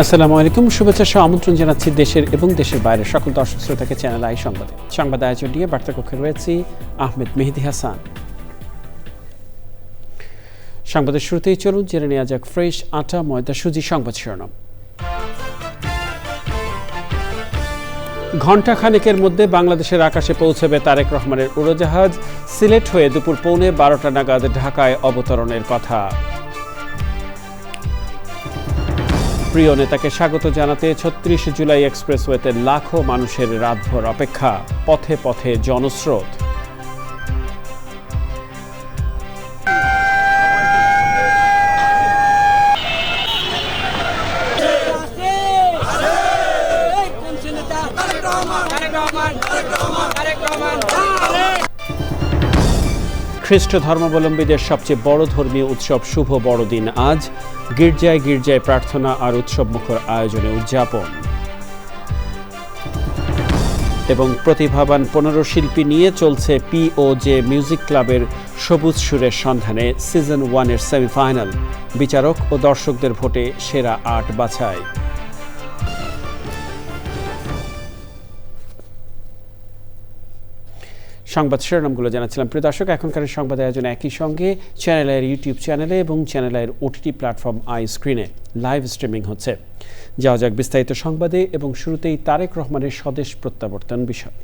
আসসালামু আলাইকুম, শুভেচ্ছা সহ আমন্ত্রণ জানাচ্ছি দেশের এবং দেশের বাইরের সকল দর্শক শ্রোতাকে চ্যানেল আই সংবাদে। সংবাদ আয়োজন নিয়ে বার্তাকক্ষে রয়েছি আহমেদ মেহেদি হাসান। সংবাদের শুরুতেই চলুন জেনে নেওয়া যাক ফ্রেশ আটা ময়দা সুজি সংবাদ শিরোনাম। ঘণ্টা খানেকের মধ্যে বাংলাদেশের আকাশে পৌঁছবে তারেক রহমানের উড়োজাহাজ। সিলেট হয়ে দুপুর 12:15 নাগাদ ঢাকায় অবতরণের কথা। প্রিয় নেতাকে স্বাগত জানাতে ৩৬ জুলাই এক্সপ্রেসওয়েতে লাখো মানুষের রাতভর অপেক্ষা, পথে পথে জনস্রোত। খ্রিস্ট ধর্মাবলম্বীদের সবচেয়ে বড় ধর্মীয় উৎসব শুভ বড়দিন আজ। গির্জায় গির্জায় প্রার্থনা আর উৎসবমুখর আয়োজনে উদযাপন। এবং প্রতিভাবান 15 শিল্পী নিয়ে চলছে POJ মিউজিক ক্লাবের সবুজ সুরের সন্ধানে সিজন 1-এর সেমিফাইনাল। বিচারক ও দর্শকদের ভোটে সেরা 8 বাছাই। সংবাদ শিরোনামগুলো জানাচ্ছিলাম। প্রিয় দর্শক, এখনকার সংবাদ আয়োজন একই সঙ্গে চ্যানেলের ইউটিউব চ্যানেলে এবং চ্যানেলের OTT প্ল্যাটফর্ম আই স্ক্রিনে লাইভ স্ট্রিমিং হচ্ছে। যাওয়া যাক বিস্তারিত সংবাদে এবং শুরুতেই তারেক রহমানের স্বদেশ প্রত্যাবর্তন বিষয়।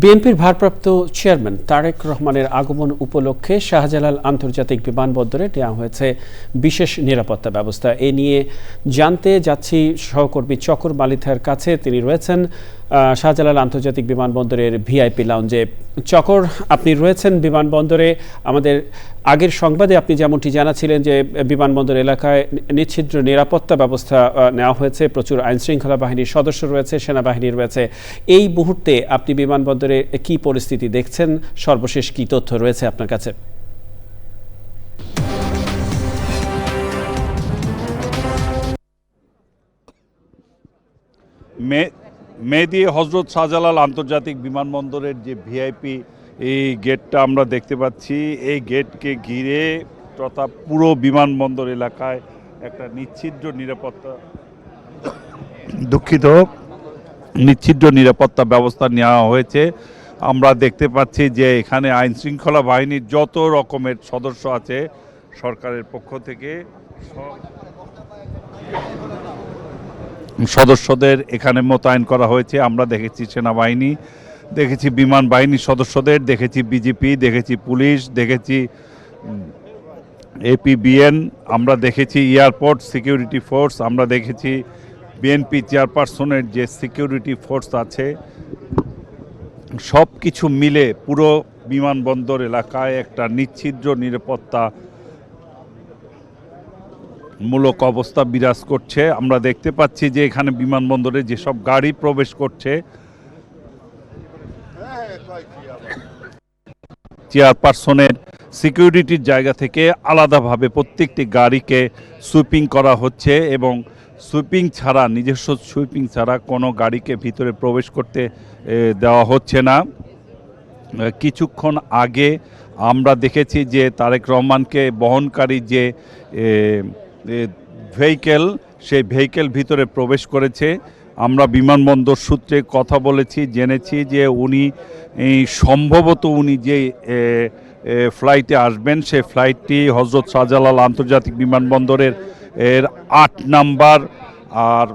বিএনপির ভারপ্রাপ্ত চেয়ারম্যান তারেক রহমানের আগমন উপলক্ষে শাহজালাল আন্তর্জাতিক বিমানবন্দরে নেওয়া হয়েছে বিশেষ নিরাপত্তা ব্যবস্থা। এ নিয়ে জানতে যাচ্ছি সহকর্মী চকর মালিথার কাছে। তিনি রয়েছেন শাহজালাল আন্তর্জাতিক বিমানবন্দরের VIP লাউঞ্জে। চকর, আপনি রয়েছেন বিমানবন্দরে। আমাদের আগের সংবাদে আপনি যেমনটি জানাচ্ছিলেন যে বিমানবন্দর এলাকায় নিচ্ছিদ্র নিরাপত্তা ব্যবস্থা নেওয়া হয়েছে, প্রচুর আইনশৃঙ্খলা বাহিনীর সদস্য রয়েছে, সেনাবাহিনী রয়েছে। এই মুহূর্তে আপনি বিমানবন্দরে কি পরিস্থিতি দেখছেন? সর্বশেষ কি তথ্য রয়েছে আপনার কাছে? মেহেদী, হজরত শাহজালাল আন্তর্জাতিক বিমানবন্দরের যে VIP এই গেটটা আমরা দেখতে পাচ্ছি, এই গেটকে ঘিরে তথা পুরো বিমানবন্দর এলাকায় একটা নিচ্ছিদ্র নিরাপত্তা ব্যবস্থা নেওয়া হয়েছে। আমরা দেখতে পাচ্ছি যে এখানে আইনশৃঙ্খলা বাহিনীর যত রকমের সদস্য আছে সরকারের পক্ষ থেকে সদস্যদের এখানে মোতায়েন করা হয়েছে। আমরা দেখেছি সেনাবাহিনী, দেখেছি বিমান বাহিনীর সদস্যদের, দেখেছি BGP, দেখেছি পুলিশ, দেখেছি APBN, আমরা দেখেছি এয়ারপোর্ট সিকিউরিটি ফোর্স, আমরা দেখেছি BNP চেয়ারপারসনের যে সিকিউরিটি ফোর্স আছে। সব কিছু মিলে পুরো বিমানবন্দর এলাকায় একটা নিচ্ছিদ্র নিরাপত্তা মূলক অবস্থা বিরাজ করছে। আমরা দেখতে পাচ্ছি যে এখানে বিমানবন্দরে যেসব গাড়ি প্রবেশ করছে, চেয়ারপারসনের সিকিউরিটির জায়গা থেকে আলাদাভাবে প্রত্যেকটি গাড়িকে সুইপিং করা হচ্ছে এবং সুইপিং ছাড়া, নিজস্ব সুইপিং ছাড়া কোনো গাড়িকে ভিতরে প্রবেশ করতে দেওয়া হচ্ছে না। কিছুক্ষণ আগে আমরা দেখেছি যে তারেক রহমানকে বহনকারী যে ভেহিকেল, সেই ভেহিকেল ভিতরে প্রবেশ করেছে। আমরা বিমানবন্দর সূত্রে কথা বলেছি, জেনেছি যে সম্ভবত উনি যে ফ্লাইটে আসবেন সেই ফ্লাইটটি হজরত শাহজালাল আন্তর্জাতিক বিমানবন্দরের 8 নাম্বার আর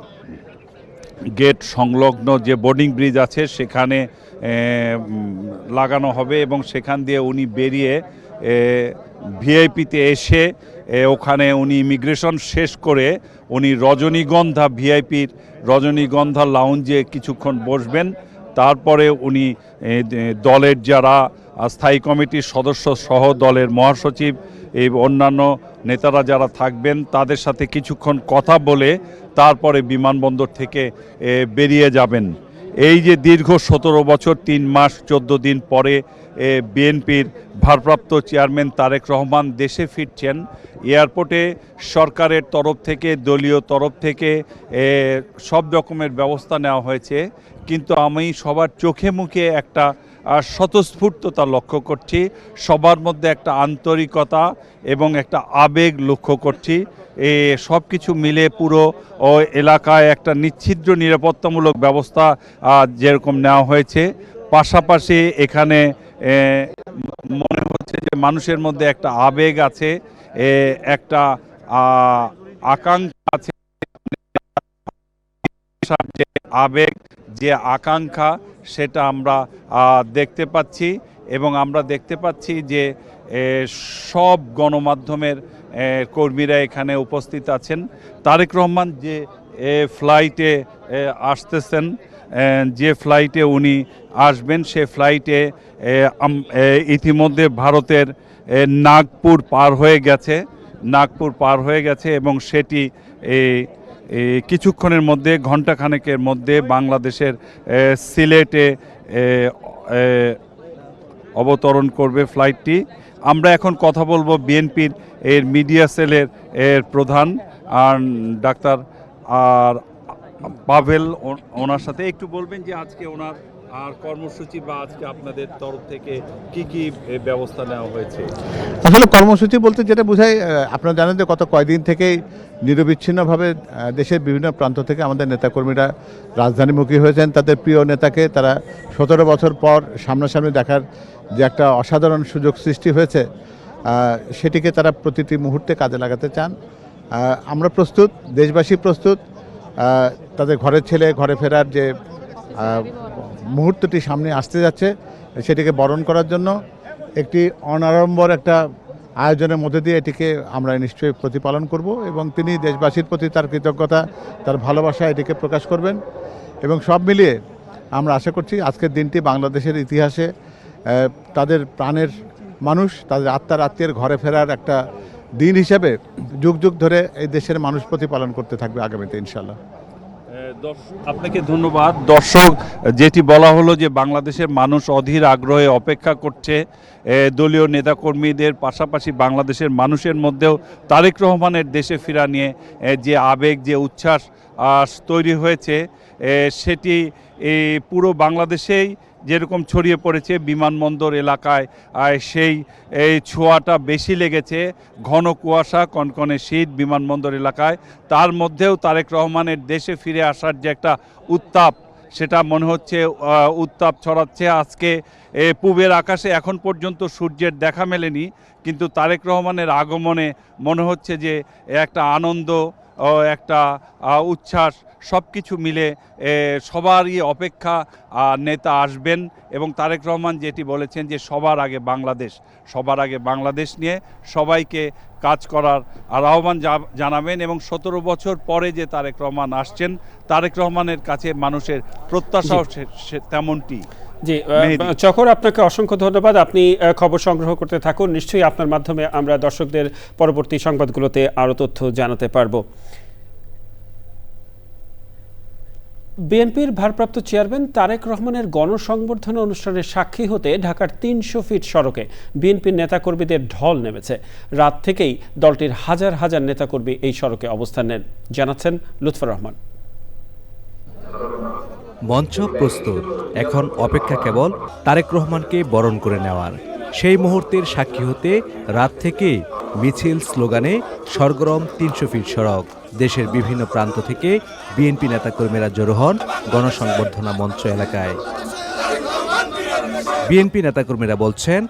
গেট সংলগ্ন যে বোর্ডিং ব্রিজ আছে সেখানে লাগানো হবে এবং সেখান দিয়ে উনি বেরিয়ে ভিআইপিতে এসে ওখানে উনি ইমিগ্রেশন শেষ করে উনি রজনীগন্ধা ভিআইপির রজনীগন্ধা লাউঞ্জে কিছুক্ষণ বসবেন। তারপরে উনি দলের যারা স্থায়ী কমিটির সদস্য সহ দলের মহাসচিব এই অন্যান্য নেতারা যারা থাকবেন তাদের সাথে কিছুক্ষণ কথা বলে তারপরে বিমানবন্দর থেকে বেরিয়ে যাবেন। এই যে দীর্ঘ 17 বছর 3 মাস 14 দিন পরে বিএনপির ভারপ্রাপ্ত চেয়ারম্যান তারেক রহমান দেশে ফিরছেন, এয়ারপোর্টে সরকারের তরফ থেকে দলীয় তরফ থেকে সব রকমের ব্যবস্থা নেওয়া হয়েছে, কিন্তু আমি সবার চোখে মুখে একটা স্বতঃস্ফূর্ততা লক্ষ্য করছি, সবার মধ্যে একটা আন্তরিকতা এবং একটা আবেগ লক্ষ্য করছি। সব কিছু মিলে পুরো এলাকায় একটা নিচ্ছিদ্র নিরাপত্তামূলক ব্যবস্থা যেরকম নেওয়া হয়েছে, পাশাপাশি এখানে মনে হচ্ছে যে মানুষের মধ্যে একটা আবেগ আছে, একটা আকাঙ্ক্ষা আছে, যে আবেগ যে আকাঙ্ক্ষা সেটা আমরা দেখতে পাচ্ছি। এবং আমরা দেখতে পাচ্ছি যে সব গণমাধ্যমের কর্মীরা এখানে উপস্থিত আছেন। তারেক রহমান যে ফ্লাইটে আসতেছেন, যে ফ্লাইটে উনি আসবেন, সে ফ্লাইটে ইতিমধ্যে ভারতের নাগপুর পার হয়ে গেছে এবং সেটি কিছুক্ষণের মধ্যে ঘণ্টাখানেকের মধ্যে বাংলাদেশের সিলেটে অবতরণ করবে ফ্লাইটটি। আমরা এখন কথা বলবো বিএনপির মিডিয়া সেলের প্রধান ডাক্তার পাভেল, ওনার সাথে একটু বলবেন যে আজকে ওনার কর্মসূচি বা আজকে আপনাদের তরফ থেকে কি কি ব্যবস্থা নেওয়া হয়েছে। আসলে কর্মসূচি বলতে যেটা বোঝায়, আপনারা জানেন যে গত কয়েকদিন থেকেই নিরবিচ্ছিন্নভাবে দেশের বিভিন্ন প্রান্ত থেকে আমাদের নেতাকর্মীরা রাজধানীমুখী হয়েছেন। তাদের প্রিয় নেতাকে তারা 17 বছর পর সামনাসামনি দেখার যে একটা অসাধারণ সুযোগ সৃষ্টি হয়েছে, সেটিকে তারা প্রতিটি মুহূর্তে কাজে লাগাতে চান। আমরা প্রস্তুত, দেশবাসী প্রস্তুত। তাদের ঘরের ছেলে ঘরে ফেরার যে মুহূর্তটি সামনে আসতে যাচ্ছে, সেটিকে বরণ করার জন্য একটি অনাড়ম্বর একটা আয়োজনের মধ্যে দিয়ে এটিকে আমরা নিশ্চয়ই প্রতিপালন করব এবং তিনি দেশবাসীর প্রতি তার কৃতজ্ঞতা, তার ভালোবাসা এটিকে প্রকাশ করবেন। এবং সব মিলিয়ে আমরা আশা করছি আজকের দিনটি বাংলাদেশের ইতিহাসে তাদের প্রাণের মানুষ, তাদের আত্মীয়ের ঘরে ফেরার একটা দিন হিসেবে যুগ যুগ ধরে এই দেশের মানুষ প্রতিপালন করতে থাকবে আগামীতে ইনশাল্লাহ। আপনাকে ধন্যবাদ। দর্শক, যেটি বলা হলো যে বাংলাদেশের মানুষ অধীর আগ্রহে অপেক্ষা করছে, দলীয় নেতাকর্মীদের পাশাপাশি বাংলাদেশের মানুষের মধ্যেও তারেক রহমানের দেশে ফেরা নিয়ে যে আবেগ, যে উচ্ছ্বাস তৈরি হয়েছে, সেটি পুরো বাংলাদেশেই যেরকম ছড়িয়ে পড়েছে, বিমানবন্দর এলাকায় সেই ছোঁয়াটা বেশি লেগেছে। ঘন কুয়াশা, কনকনে শীত বিমানবন্দর এলাকায়, তার মধ্যেও তারেক রহমানের দেশে ফিরে আসার যে একটা উত্তাপ, সেটা মনে হচ্ছে উত্তাপ ছড়াচ্ছে। আজকে পূবের আকাশে এখন পর্যন্ত সূর্যের দেখা মেলেনি, কিন্তু তারেক রহমানের আগমনে মনে হচ্ছে যে একটা আনন্দ ও একটা উচ্ছ্বাস, সব কিছু মিলে সবারই অপেক্ষা নেতা আসবেন। এবং তারেক রহমান যেটি বলেছেন যে সবার আগে বাংলাদেশ নিয়ে সবাইকে কাজ করার আহ্বান জানাবেন। এবং 17 বছর পরে যে তারেক রহমান আসছেন, তারেক রহমানের কাছে মানুষের প্রত্যাশাও তেমনটি। জি চকর, আপনাকে অসংখ্য ধন্যবাদ। আপনি খবর সংগ্রহ করতে থাকুন, নিশ্চয়ই আপনার মাধ্যমে আমরা দর্শকদের পরবর্তী সংবাদগুলোতে আরও তথ্য জানাতে পারব। বিএনপির ভারপ্রাপ্ত চেয়ারম্যান তারেক রহমানের গণসংবর্ধনা অনুষ্ঠানের সাক্ষী হতে ঢাকার 300 ফিট সড়কে বিএনপির নেতাকর্মীদের ঢল নেমেছে। রাত থেকেই দলটির হাজার হাজার নেতাকর্মী এই সড়কে অবস্থান নেন, জানাচ্ছেন লুৎফর রহমান। মঞ্চ প্রস্তুত, এখন অপেক্ষা কেবল তারেক রহমানকে বরণ করে নেওয়ার। সেই মুহূর্তের সাক্ষী হতে রাত থেকেই মিছিল, স্লোগানে সরগরম 300 ফিট সড়ক। দেশের বিভিন্ন প্রান্ত থেকে বিএনপি নেতাকর্মীরা জড়ো হন গণসংবর্ধনা মঞ্চ এলাকায়। বিএনপি নেতাকর্মীরা বলছেন,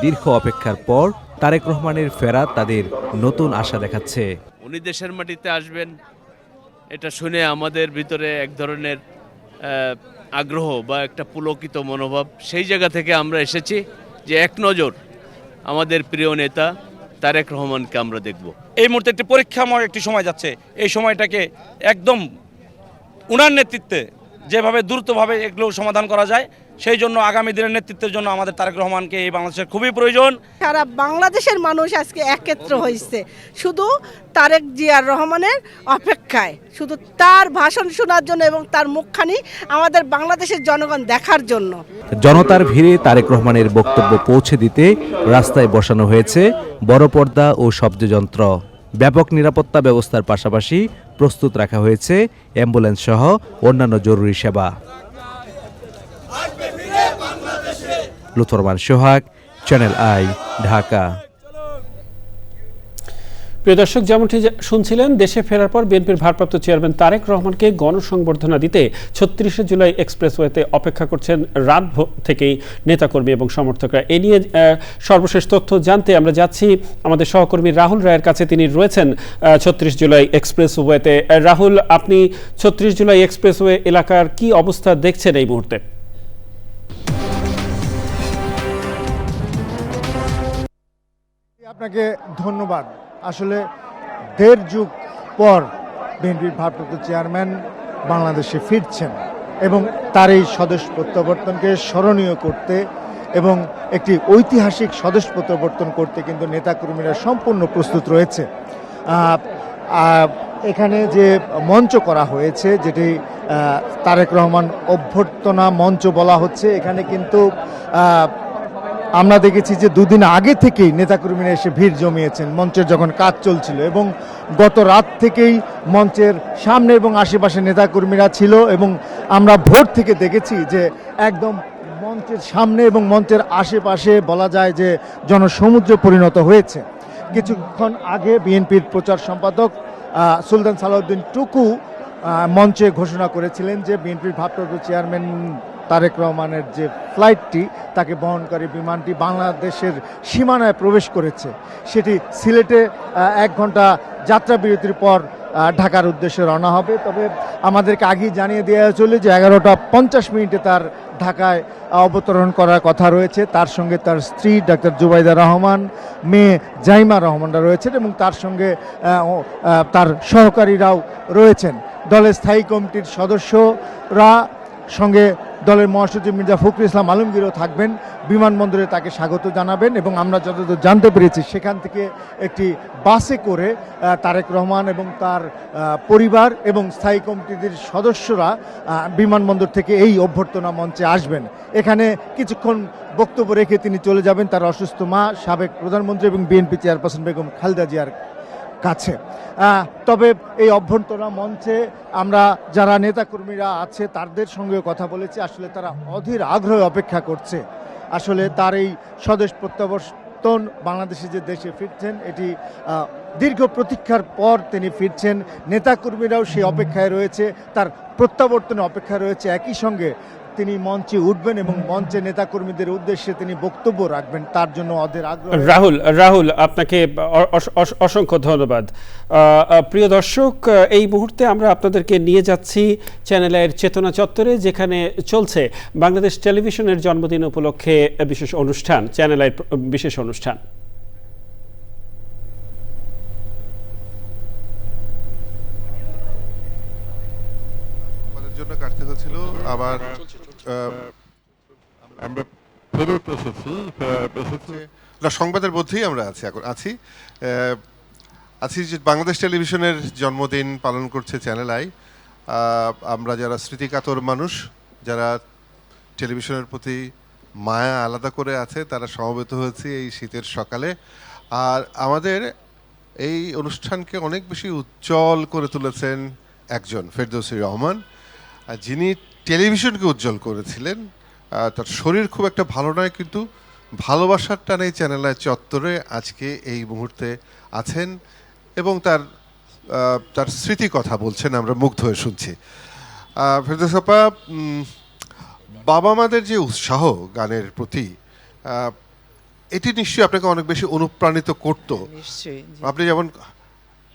দীর্ঘ অপেক্ষার পর তারেক রহমানের ফেরা তাদের নতুন আশা দেখাচ্ছে। উনি দেশের মাটিতে আসবেন, এটা শুনে আমাদের ভিতরে এক ধরনের আগ্রহ বা একটা পুলকিত মনোভাব, সেই জায়গা থেকে আমরা এসেছি যে এক নজর আমাদের প্রিয় নেতা তারেক রহমানকে আমরা দেখব। এই মুহূর্তে একটি পরীক্ষাময় একটি সময় যাচ্ছে, এই সময়টাকে একদম উনার নেতৃত্বে যেভাবে দ্রুতভাবে এগুলো সমাধান করা যায়, সেই জন্য আগামী দিনের নেতৃত্বের জন্য আমাদের তারেক রহমানকে এই বাংলাদেশের খুবই প্রয়োজন। সারা বাংলাদেশের মানুষ আজকে একত্র হয়েছে শুধু তারেক জিয়ার রহমানের অপেক্ষায়, শুধু তার ভাষণ শোনার জন্য এবং তার মুখখানি আমাদের বাংলাদেশের জনগণ দেখার জন্য। জনতার ভিড়ে তারেক রহমানের বক্তব্য পৌঁছে দিতে রাস্তায় বসানো হয়েছে বড় পর্দা ও শব্দযন্ত্র। ব্যাপক নিরাপত্তা ব্যবস্থার পাশাপাশি প্রস্তুত রাখা হয়েছে অ্যাম্বুলেন্স সহ অন্যান্য জরুরি সেবা। লুৎফর রহমান সোহাগ, চ্যানেল আই, ঢাকা। প্রিয় দর্শক, যেমনটি শুনছিলেন, দেশে ফেরার পর বিএনপির ভারপ্রাপ্ত চেয়ারম্যান তারেক রহমানকে গণসংবর্ধনা দিতে ৩৬শে জুলাই এক্সপ্রেসওয়েতে অপেক্ষা করছেন রাত থেকেই নেতাকর্মী এবং সমর্থকরা। এ নিয়ে সর্বশেষ তথ্য জানতে আমরা যাচ্ছি আমাদের সহকর্মী রাহুল রায়ের কাছে। তিনি রয়েছেন ৩৬ জুলাই এক্সপ্রেসওয়েতে। রাহুল, আপনি ৩৬ জুলাই এক্সপ্রেসওয়ে এলাকার কি অবস্থা দেখছেন এই মুহূর্তে? আপনাকে ধন্যবাদ। আসলে ১.৫ যুগ পর বিএনপির ভারপ্রাপ্ত চেয়ারম্যান বাংলাদেশে ফিরছেন এবং তার এই স্বদেশ প্রত্যাবর্তনকে স্মরণীয় করতে এবং একটি ঐতিহাসিক স্বদেশ প্রত্যাবর্তন করতে কিন্তু নেতাকর্মীরা সম্পূর্ণ প্রস্তুত রয়েছে। এখানে যে মঞ্চ করা হয়েছে, যেটি তারেক রহমান অভ্যর্থনা মঞ্চ বলা হচ্ছে, এখানে কিন্তু আমরা দেখেছি যে দুদিন আগে থেকেই নেতাকর্মীরা এসে ভিড় জমিয়েছেন মঞ্চের যখন কাজ চলছিল, এবং গত রাত থেকেই মঞ্চের সামনে এবং আশেপাশে নেতাকর্মীরা ছিল এবং আমরা ভোর থেকে দেখেছি যে একদম মঞ্চের সামনে এবং মঞ্চের আশেপাশে বলা যায় যে জনসমুদ্রে পরিণত হয়েছে। কিছুক্ষণ আগে বিএনপির প্রচার সম্পাদক সুলতান সালাউদ্দিন টুকু মঞ্চে ঘোষণা করেছিলেন যে বিএনপির ভারপ্রাপ্ত চেয়ারম্যান তারেক রহমানের যে ফ্লাইটটি, তাকে বহনকারী বিমানটি বাংলাদেশের সীমানায় প্রবেশ করেছে। সেটি সিলেটে 1 ঘন্টা যাত্রা বিরতির পর ঢাকার উদ্দেশ্যে রওনা হবে। তবে আমাদেরকে আগেই জানিয়ে দেওয়া হয়েছিল যে 11:50 তার ঢাকায় অবতরণ করার কথা রয়েছে। তার সঙ্গে তার স্ত্রী ডাক্তার জুবাইদা রহমান, মেয়ে জাইমা রহমানরা রয়েছেন এবং তার সঙ্গে তার সহকারীরাও রয়েছেন। দলের স্থায়ী কমিটির সদস্যরা সঙ্গে দলের মহাসচিব মির্জা ফখরুল ইসলাম আলমগীরও থাকবেন। বিমানবন্দরে তাকে স্বাগত জানাবেন এবং আমরা যতদূর জানতে পেরেছি সেখান থেকে একটি বাসে করে তারেক রহমান এবং তার পরিবার এবং স্থায়ী কমিটির সদস্যরা বিমানবন্দর থেকে এই অভ্যর্থনা মঞ্চে আসবেন। এখানে কিছুক্ষণ বক্তব্য রেখে তিনি চলে যাবেন তার অসুস্থ মা, সাবেক প্রধানমন্ত্রী এবং বিএনপি চেয়ারপারসন বেগম খালেদা জিয়ার কাছে। তবে এই অভ্যর্থনা মঞ্চে আমরা যারা নেতাকর্মীরা আছে তাদের সঙ্গে কথা বলেছি। আসলে তারা অধীর আগ্রহে অপেক্ষা করছে। আসলে তার এই স্বদেশ প্রত্যাবর্তন, বাংলাদেশে যে দেশে ফিরছেন, এটি দীর্ঘ প্রতীক্ষার পর তিনি ফিরছেন। নেতাকর্মীরাও সেই অপেক্ষায় রয়েছে, তার প্রত্যাবর্তনে অপেক্ষা রয়েছে। একই সঙ্গে তিনি মঞ্চে উঠবেন এবং মঞ্চে নেতাকর্মীদের উদ্দেশ্যে তিনি বক্তব্য রাখবেন, তার জন্য অধীর আগ্রহ। রাহুল, আপনাকে অসংখ্য ধন্যবাদ। প্রিয় দর্শক, এই মুহূর্তে আমরা আপনাদেরকে নিয়ে যাচ্ছি চ্যানেল আইয়ের চেতনা চত্বরে, যেখানে চলছে বাংলাদেশ টেলিভিশনের জন্মদিন উপলক্ষে বিশেষ অনুষ্ঠান, চ্যানেল আইয়ের বিশেষ অনুষ্ঠান। জন্য কাটতে হয়েছিল, আবার আমরা ফেরত এসেছি। সংবাদের মধ্যেই আমরা আছি যে বাংলাদেশ টেলিভিশনের জন্মদিন পালন করছে চ্যানেল আই। আমরা যারা স্মৃতিকাতর মানুষ, যারা টেলিভিশনের প্রতি মায়া আলাদা করে আছে, তারা সমবেত হয়েছে এই শীতের সকালে। আর আমাদের এই অনুষ্ঠানকে অনেক বেশি উজ্জ্বল করে তুলেছেন একজন, ফেরদৌসী রহমান, যিনি টেলিভিশনকে উজ্জ্বল করেছিলেন। তার শরীর খুব একটা ভালো নয়, কিন্তু ভালোবাসার টানে চ্যানেল আই চত্বরে আজকে এই মুহূর্তে আছেন এবং তার স্মৃতি কথা বলছেন, আমরা মুগ্ধ হয়ে শুনছি। ফেরদৌস আপা, বাবা মাদের যে উৎসাহ গানের প্রতি, এটি নিশ্চয়ই আপনাকে অনেক বেশি অনুপ্রাণিত করতো। আপনি যেমন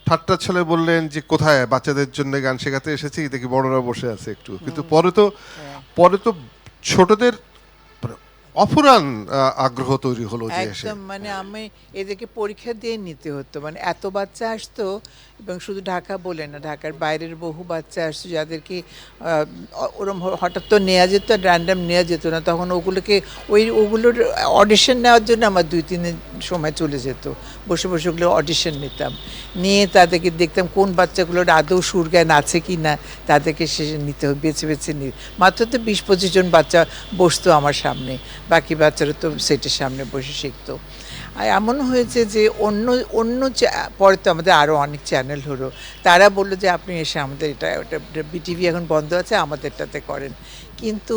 ঠাট্টা ছলে বললেন যে কোথায় বাচ্চাদের জন্য গান শেখাতে এসেছি, দেখি বড়রা বসে আছে একটু, কিন্তু পরে তো ছোটদের অফুরান আগ্রহ তৈরি হলো যে এসে। একদম, মানে আমি এদেরকে পরীক্ষা দিয়ে নিতে হতো, মানে এত বাচ্চা আসতো, এবং শুধু ঢাকা বলে না, ঢাকার বাইরের বহু বাচ্চা আসতো যাদেরকে ওরম হঠাৎ তো নেওয়া যেত, র্যান্ডাম নেওয়া যেত না, তখন ওগুলোর অডিশন নেওয়ার জন্য আমার 2-3 দিন সময় চলে যেত, বসে বসে ওগুলো অডিশন নিতাম, নিয়ে তাদেরকে দেখতাম কোন বাচ্চাগুলোর আদৌ সুর জ্ঞান আছে কি না, তাদেরকে শেষে নিতে হবে, বেছে বেছে মাত্র তো 20-25 জন বাচ্চা বসতো আমার সামনে, বাকি বাচ্চারা তো সেটের সামনে বসে শিখতো। আর এমন হয়েছে যে অন্য পরে তো আমাদের আরও অনেক চ্যানেল হলো, তারা বললো যে আপনি এসে আমাদের ওটা বিটিভি এখন বন্ধ আছে, আমাদেরটাতে করেন। কিন্তু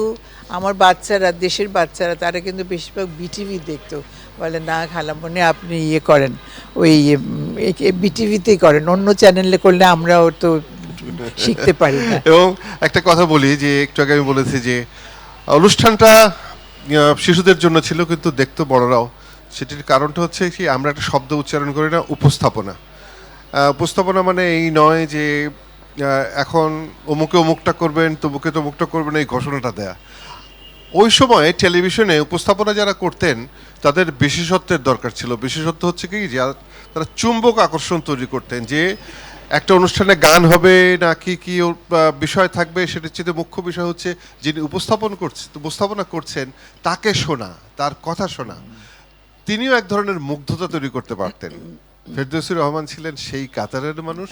আমার বাচ্চারা, দেশের বাচ্চারা, তারা কিন্তু বেশিরভাগ বিটিভি দেখতো, বলে না খালামণি আপনি করেন, ওই বিটিভিতেই করেন, অন্য চ্যানেলে করলে আমরাও তো শিখতে পারি না। এবং একটা কথা বলি যে একটু আগে আমি বলেছি যে অনুষ্ঠানটা শিশুদের জন্য ছিল, কিন্তু দেখতো বড়রাও। সেটির কারণটা হচ্ছে কি, আমরা একটা শব্দ উচ্চারণ করি না, উপস্থাপনা। উপস্থাপনা মানে এই নয় যে এখন অমুকে অমুকটা করবেন, তমুকে তমুকটা করবেন, এই ঘোষণাটা দেয়া। ওই সময় টেলিভিশনে উপস্থাপনা যারা করতেন তাদের বিশেষত্বের দরকার ছিল। বিশেষত্ব হচ্ছে কি, যে তারা চুম্বক আকর্ষণ তৈরি করতেন, যে একটা অনুষ্ঠানে গান হবে না কি বিষয় থাকবে, সেটার চেয়ে মুখ্য বিষয় হচ্ছে যিনি উপস্থাপনা করছেন তাকে শোনা, তার কথা শোনা। তিনিও এক ধরনের মুগ্ধতা তৈরি করতে পারতেন। ফেরদৌসী রহমান ছিলেন সেই কাতারের মানুষ,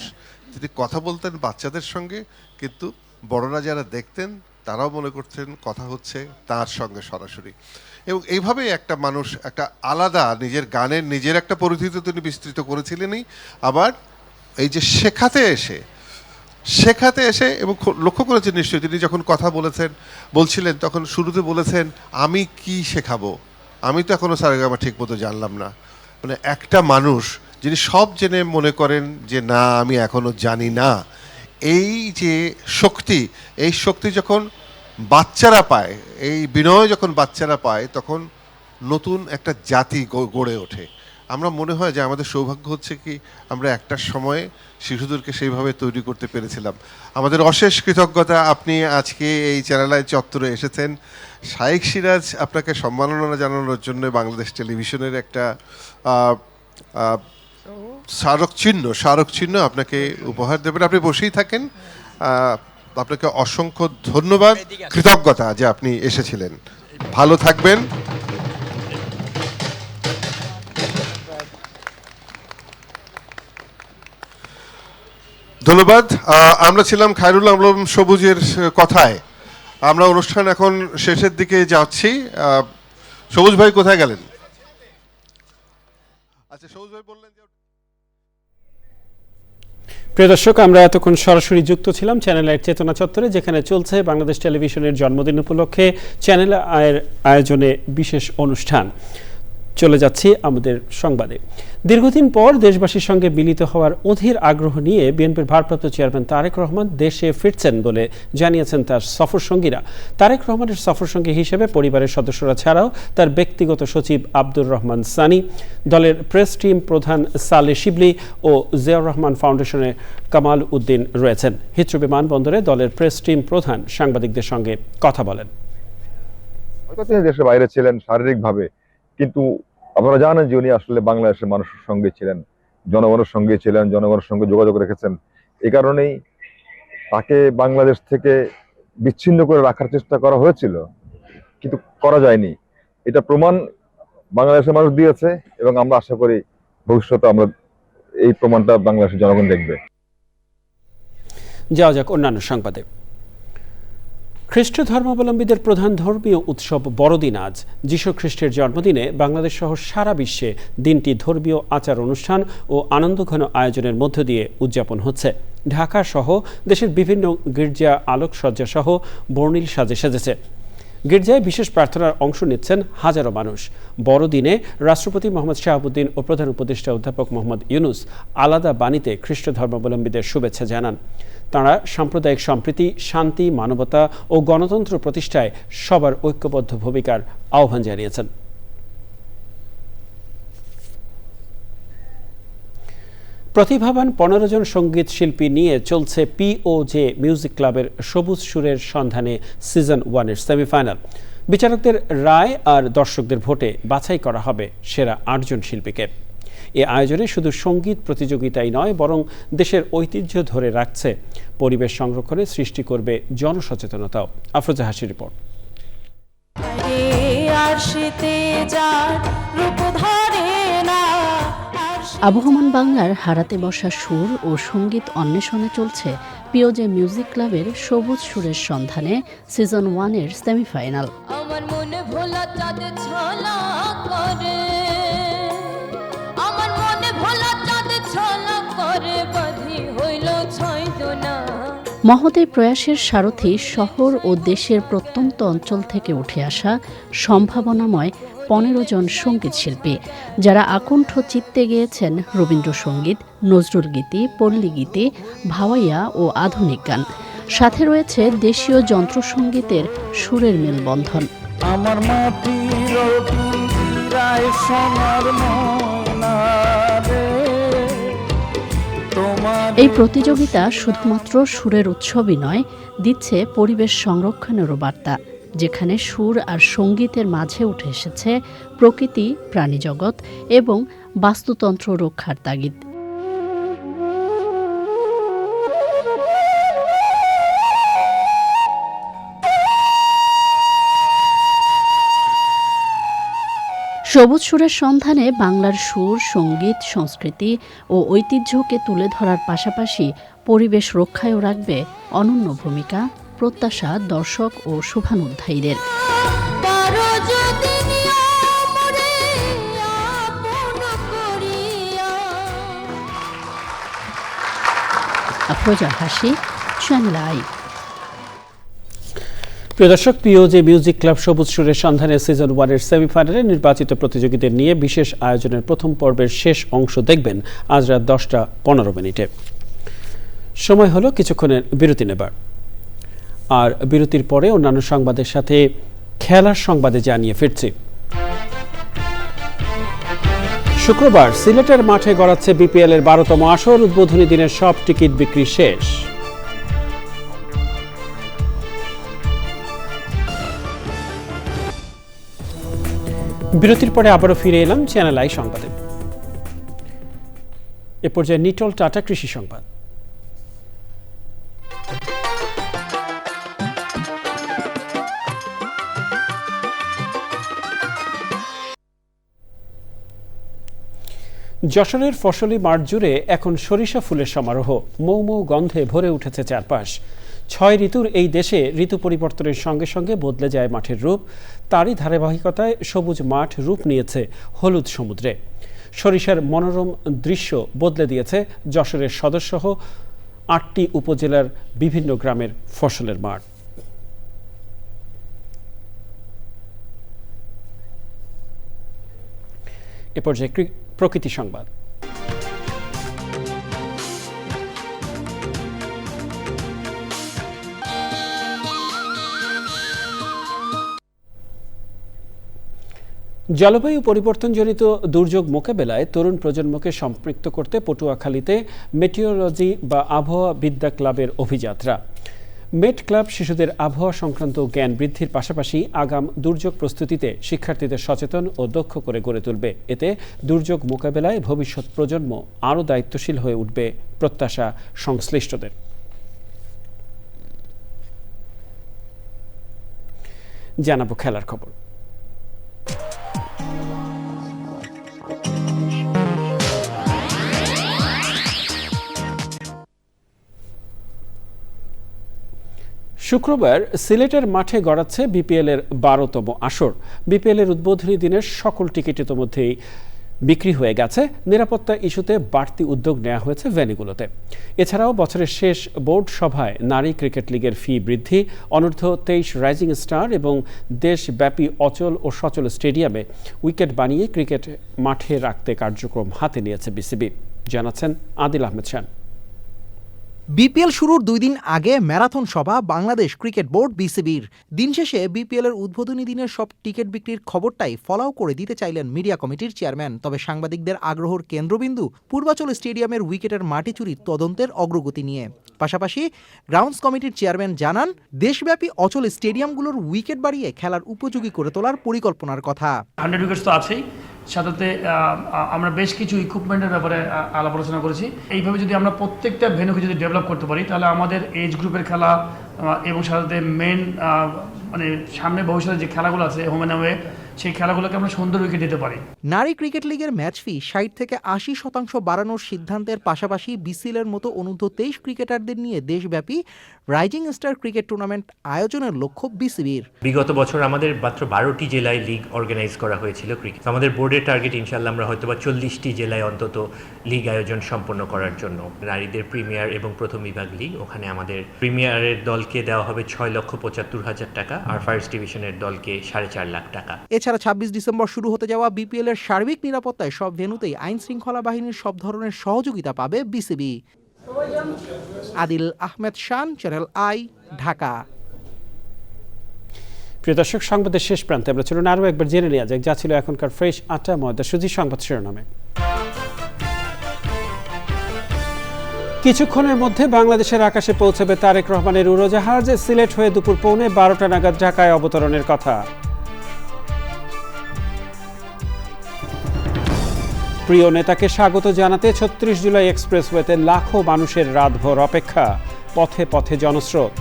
তিনি কথা বলতেন বাচ্চাদের সঙ্গে, কিন্তু বড়রা যারা দেখতেন তারাও মনে করতেন কথা হচ্ছে তার সঙ্গে সরাসরি। এবং এইভাবেই একটা মানুষ একটা আলাদা নিজের গানের নিজের একটা পরিধি তো তিনি বিস্তৃত করেছিলেনই, আবার এই যে শেখাতে এসে এবং লক্ষ্য করেছেন নিশ্চয়ই, তিনি যখন কথা বলছিলেন তখন শুরুতে বলেছেন আমি কি শেখাবো, আমি তো এখনো সারেগামা ঠিক মতো জানলাম না। মানে একটা মানুষ যিনি সব জেনে মনে করেন যে না আমি এখনো জানি না, এই যে এই শক্তি যখন বাচ্চারা পায়, এই বিনয় যখন বাচ্চারা পায়, তখন নতুন একটা জাতি গড়ে ওঠে। আমরা মনে হয় যে আমাদের সৌভাগ্য হচ্ছে কি, আমরা একটা সময়ে শিশুদেরকে সেইভাবে তৈরি করতে পেরেছিলাম। আমাদের অশেষ কৃতজ্ঞতা, আপনি আজকে এই চ্যানেল আই চত্বরে এসেছেন। শাইখ সিরাজ আপনাকে সম্মাননা জানানোর জন্য বাংলাদেশ টেলিভিশনের একটা স্মারক চিহ্ন আপনাকে উপহার দেবেন। আপনি বসেই থাকেন। আপনাকে অসংখ্য ধন্যবাদ, কৃতজ্ঞতা যে আপনি এসেছিলেন। ভালো থাকবেন। ধন্যবাদ। আমরা ছিলাম খায়রুল আলম সবুজের কথায়। আমরা অনুষ্ঠান এখন শেষের দিকে যাচ্ছি। সবুজ ভাই কোথায় গেলেন? আচ্ছা, সবুজ ভাই বললেন যে প্রিয় দর্শক, আমরা এতক্ষণ সরাসরি যুক্ত ছিলাম চ্যানেল আইয়ের চেতনা চত্বরে, যেখানে চলছে বাংলাদেশ টেলিভিশনের জন্মদিন উপলক্ষে চ্যানেল আইয়ের আয়োজনে বিশেষ অনুষ্ঠান। চলে যাচ্ছি আমাদের সংবাদে। দীর্ঘদিন পর দেশবাসীর সঙ্গে মিলিত হওয়ার অধীর আগ্রহ নিয়ে বিএনপির ভারপ্রাপ্ত চেয়ারম্যান তারেক রহমান দেশে ফিরছেন বলে জানিয়েছেন তার সফরসঙ্গীরা। তারেক রহমানের সফরসঙ্গী হিসেবে পরিবারের সদস্যরা ছাড়াও তার ব্যক্তিগত সচিব আব্দুর রহমান সানি, দলের প্রেস টিম প্রধান সালে শিবলি ও জিয়াউর রহমান ফাউন্ডেশনের কামাল উদ্দিন রয়েছেন। হিথ্রো বিমানবন্দরে দলের প্রেস টিম প্রধান সাংবাদিকদের সঙ্গে কথা বলেন। তিনি দেশের বাইরে ছিলেন শারীরিকভাবে, কিন্তু আপনারা জানেন যে উনি আসলে বাংলাদেশের মানুষের সঙ্গে ছিলেন, জনগণের সঙ্গে ছিলেন, জনগণের সঙ্গে যোগাযোগ রেখেছেন। এই কারণেই তাকে বাংলাদেশ থেকে বিচ্ছিন্ন করে রাখার চেষ্টা করা হয়েছিল, কিন্তু করা যায়নি। এটা প্রমাণ বাংলাদেশের মানুষ দিয়েছে, এবং আমরা আশা করি ভবিষ্যতে আমরা এই প্রমাণটা বাংলাদেশের জনগণ দেখবে। যাওয়া যাক অন্যান্য সংবাদে। খ্রিস্ট ধর্মাবলম্বীদের প্রধান ধর্মীয় উৎসব বড়দিন আজ। যীশু খ্রিস্টের জন্মদিনে বাংলাদেশ সহ সারা বিশ্বে দিনটি ধর্মীয় আচার অনুষ্ঠান ও আনন্দঘন আয়োজনের মধ্য দিয়ে উদযাপন হচ্ছে। ঢাকা সহ দেশের বিভিন্ন গির্জা আলোকসজ্জা সহ বর্ণিল সাজে সেজেছে। গির্জায় বিশেষ প্রার্থনার অংশ নিচ্ছেন হাজারো মানুষ। বড়দিনে রাষ্ট্রপতি মোহাম্মদ শাহাবুদ্দিন ও প্রধান উপদেষ্টা অধ্যাপক মোহাম্মদ ইউনুস আলাদা বাণীতে খ্রিস্ট ধর্মাবলম্বীদের শুভেচ্ছা জানান। তাঁরা সাম্প্রদায়িক সম্প্রীতি, শান্তি, মানবতা ও গণতন্ত্র প্রতিষ্ঠায় সবার ঐক্যবদ্ধ ভূমিকার আহ্বান জানিয়েছেন। প্রতিভাবান 15 জন সঙ্গীত শিল্পী নিয়ে চলছে পিওজে মিউজিক ক্লাবের সবুজ সুরের সন্ধানে সিজন 1-এর সেমিফাইনাল। বিচারকদের রায় আর দর্শকদের ভোটে বাছাই করা হবে সেরা 8 জন শিল্পীকে। এ আয়োজনে শুধু সঙ্গীত প্রতিযোগিতাই নয়, বরং দেশের ঐতিহ্য ধরে রাখছে, পরিবেশ সংরক্ষণে সৃষ্টি করবে জনসচেতনতাও। আফরোজা হাসির রিপোর্ট। আবহমান বাংলার হারাতে বসা সুর ও সঙ্গীত অন্বেষণে চলছে পিওজে মিউজিক ক্লাবের সবুজ সুরের সন্ধানে সিজন 1-এর সেমিফাইনাল। আমার মনে ভোলা চাঁদে ছলা করে, আমার মনে ভোলা চাঁদে ছলা করে, বাঁধি হইল 6 জনা। মহৎ এই প্রয়াসের সারথি শহর ও দেশের প্রত্যন্ত অঞ্চল থেকে উঠে আসা সম্ভাবনাময় 15 জন সঙ্গীত শিল্পী, যারা আকণ্ঠ চিত্তে গেয়েছেন রবীন্দ্রসঙ্গীত, নজরুল গীতি, পল্লী গীতি, ভাওয়াইয়া ও আধুনিক গান। সাথে রয়েছে দেশীয় যন্ত্রসঙ্গীতের সুরের মেলবন্ধন। আমার এই প্রতিযোগিতা শুধুমাত্র সুরের উৎসবই নয়, দিচ্ছে পরিবেশ সংরক্ষণেরও বার্তা, যেখানে সুর আর সঙ্গীতের মাঝে উঠে এসেছে প্রকৃতি, প্রাণীজগৎ এবং বাস্তুতন্ত্র রক্ষার তাগিদ। সবুজ সুরের সন্ধানে বাংলার সুর, সঙ্গীত, সংস্কৃতি ও ঐতিহ্যকে তুলে ধরার পাশাপাশি পরিবেশ রক্ষায়ও রাখবে অনন্য ভূমিকা, প্রত্যাশা দর্শক ও শুভানুধ্যায়ীদের। আফরোজা হাসি, চ্যানেল আই। প্রিয় দর্শক, পিওজে মিউজিক ক্লাব সবুজ সুরের সন্ধানে সিজন 1-এর সেমিফাইনালে নির্বাচিত প্রতিযোগীদের নিয়ে বিশেষ আয়োজনের প্রথম পর্বের শেষ অংশ দেখবেন আজ রাত 10:15। সময় হলো কিছুক্ষণের বিরতি নেবার, আর বিরতির পরে অন্যান্য সংবাদের সাথে খেলার সংবাদে জানিয়ে ফিরছি। শুক্রবার সিলেটের মাঠে গড়াচ্ছে বিপিএল-এর 12তম আসর। উদ্বোধনী দিনের সব টিকিট বিক্রি শেষ। বিরতির পরে আবারও ফিরে এলাম চ্যানেল আই সংবাদে। এ পর্যায়ে নিটল টাটা কৃষি সংবাদ। যশোরের ফসলি মাঠ জুড়ে এখন সরিষা ফুলের সমারোহ। মৌ মৌ গন্ধে ভরে উঠেছে চারপাশ। 6 ঋতুর এই দেশে ঋতু পরিবর্তনের সঙ্গে সঙ্গে বদলে যায় মাঠের রূপ। তারই ধারাবাহিকতায় সবুজ মাঠ রূপ নিয়েছে হলুদ সমুদ্রে। সরিষার মনোরম দৃশ্য বদলে দিয়েছে যশোরের সদরসহ 8টি উপজেলার বিভিন্ন গ্রামের ফসলের মাঠ। এ পর্যায়ে প্রকৃতি সংবাদ। জলবায়ু পরিবর্তনজনিত দুর্যোগ মোকাবেলায় তরুণ প্রজন্মকে সম্পৃক্ত করতে পটুয়াখালীতে মেটিওরোলজি বা আবহাওয়া বিদ্যা ক্লাবের অভিযাত্রা। মেট ক্লাব শিশুদের আবহাওয়া সংক্রান্ত জ্ঞান বৃদ্ধির পাশাপাশি আগাম দুর্যোগ প্রস্তুতিতে শিক্ষার্থীদের সচেতন ও দক্ষ করে গড়ে তুলবে। এতে দুর্যোগ মোকাবেলায় ভবিষ্যৎ প্রজন্ম আরও দায়িত্বশীল হয়ে উঠবে, প্রত্যাশা সংশ্লিষ্টদের। জানাবো খেলার খবর। শুক্রবার সিলেটের মাঠে গড়াচ্ছে বিপিএল-এর 12তম আসর। বিপিএল-এর উদ্বোধনী দিনের সকল টিকিট ইতোমধ্যেই বিক্রি হয়ে গেছে। নিরাপত্তা ইস্যুতে বাড়তি উদ্যোগ নেওয়া হয়েছে ভেন্যুগুলোতে। এছাড়াও বছরের শেষ বোর্ড সভায় নারী ক্রিকেট লিগের ফি বৃদ্ধি, অনূর্ধ্ব 23 রাইজিং স্টার এবং দেশব্যাপী অচল ও সচল স্টেডিয়ামে উইকেট বানিয়ে ক্রিকেট মাঠে রাখতে কার্যক্রম হাতে নিয়েছে বিসিবি, জানাচ্ছেন আদিল আহমেদ শান। বিপিএল শুরুর 2 দিন আগে ম্যারাথন সভা বাংলাদেশ ক্রিকেট বোর্ড বিসিবির। দিন শেষে বিপিএল এর উদ্বোধনী দিনের সব টিকিট বিক্রির খবরটাই ফলাও করে দিতে চাইলেন মিডিয়া কমিটির চেয়ারম্যান। তবে সাংবাদিকদের আগ্রহের কেন্দ্রবিন্দু পূর্বাচল স্টেডিয়ামের উইকেটের মাটি চুরি তদন্তের অগ্রগতি নিয়ে। পাশাপাশি গ্রাউন্ডস কমিটির চেয়ারম্যান জানান, দেশব্যাপী অচল স্টেডিয়ামগুলোর উইকেট বাড়িয়ে খেলার উপযোগী করে তোলার পরিকল্পনার কথা। 100 উইকেটস তো আছেই, সাথে আমরা বেশ কিছু ইকুইপমেন্টের ব্যাপারে আলাপ আলোচনা করেছি। এইভাবে যদি আমরা প্রত্যেকটা ভেন্যুকে যদি ডেভেলপ করতে পারি, তাহলে আমাদের এজ গ্রুপের খেলা এবং সাথে মেন মানে সামনে ভবিষ্যতে যে খেলাগুলো আছে হোম অ্যান্ড অ্যাওয়ে, সেই খেলাগুলোকে আমরা সুন্দর উইকেট দিতে পারি। নারী ক্রিকেট লিগের ম্যাচ ফি 60 থেকে 80% বাড়ানোর সিদ্ধান্তের পাশাপাশি বিসিএল এর মতো অনূর্ধ্ব 23 ক্রিকেটারদের নিয়ে দেশব্যাপী রাইজিং স্টার ক্রিকেট টুর্নামেন্ট আয়োজনের লক্ষ্য বিসিবির। বিগত বছর আমাদের মাত্র 12টি জেলায় লিগ অর্গানাইজ করা হয়েছিল ক্রিকেট। আমাদের বোর্ডের টার্গেট ইনশাআল্লাহ আমরা হয়তো 40টি জেলায় অন্তত লিগ আয়োজন সম্পন্ন করার জন্য। নারীদের প্রিমিয়ার এবং প্রথম বিভাগ লিগ, ওখানে আমাদের প্রিমিয়ারের দলকে দেওয়া হবে 6,75,000 টাকা, আর ফার্স্ট ডিভিশনের দলকে 4.5 লাখ টাকা। এছাড়া 26 ডিসেম্বর শুরু হতে যাওয়া বিপিএল এর সার্বিক নিরাপত্তায় সব ভেন্যুতেই আইন শৃঙ্খলা বাহিনীর সব ধরনের সহযোগিতা পাবে BCB. Adil Ahmed Shan, channel I, Dhaka. প্রিয় দর্শক, সংবাদের শেষ প্রান্তে আমরা চলুন আরও একবার জেনে নেওয়া যাক যা ছিল এখনকার ফ্রেশ আটা ময়দা সুজি সংবাদ শিরোনামে। কিছুক্ষণের মধ্যে বাংলাদেশের আকাশে পৌঁছাবে তারেক রহমানের উড়োজাহাজ। সিলেট হয়ে দুপুর 12:15 নাগাদ ঢাকায় অবতরণের কথা। প্রিয় নেতাকে স্বাগত জানাতে 36 জুলাই এক্সপ্রেসওয়েতে লাখো মানুষের রাতভর অপেক্ষা, পথে পথে জনস্রোত।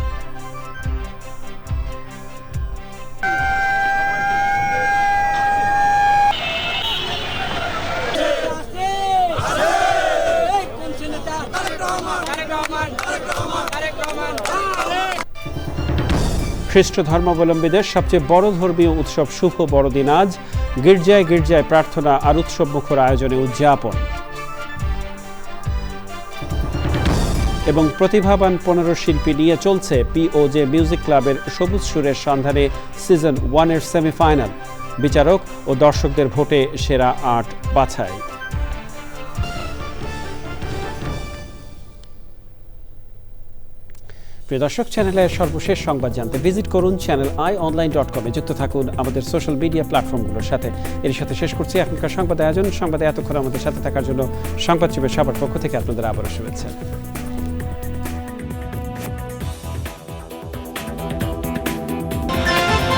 খ্রিস্ট ধর্মাবলম্বীদের সবচেয়ে বড় ধর্মীয় উৎসব শুভ বড়দিন আজ। গির্জায় গির্জায় প্রার্থনা আর উৎসব মুখর আয়োজনে উদযাপন। এবং প্রতিভাবান 15 শিল্পী নিয়ে চলছে পিওজে মিউজিক ক্লাবের সবুজ সুরের সন্ধানে সিজন 1-এর সেমিফাইনাল। বিচারক ও দর্শকদের ভোটে সেরা 8 বাছাই। প্রিয় দর্শক, চ্যানেলের সর্বশেষ সংবাদ জানতে ভিজিট করুন channelionline.com এ। যুক্ত থাকুন আমাদের সোশ্যাল মিডিয়া প্ল্যাটফর্মগুলোর সাথে। এর সাথে শেষ করছি এখনকার সংবাদ আয়োজন। সংবাদে এতক্ষণ আমাদের সাথে থাকার জন্য সংবাদসেবীর সবার পক্ষ থেকে আপনাদের আবারও শুভেচ্ছা।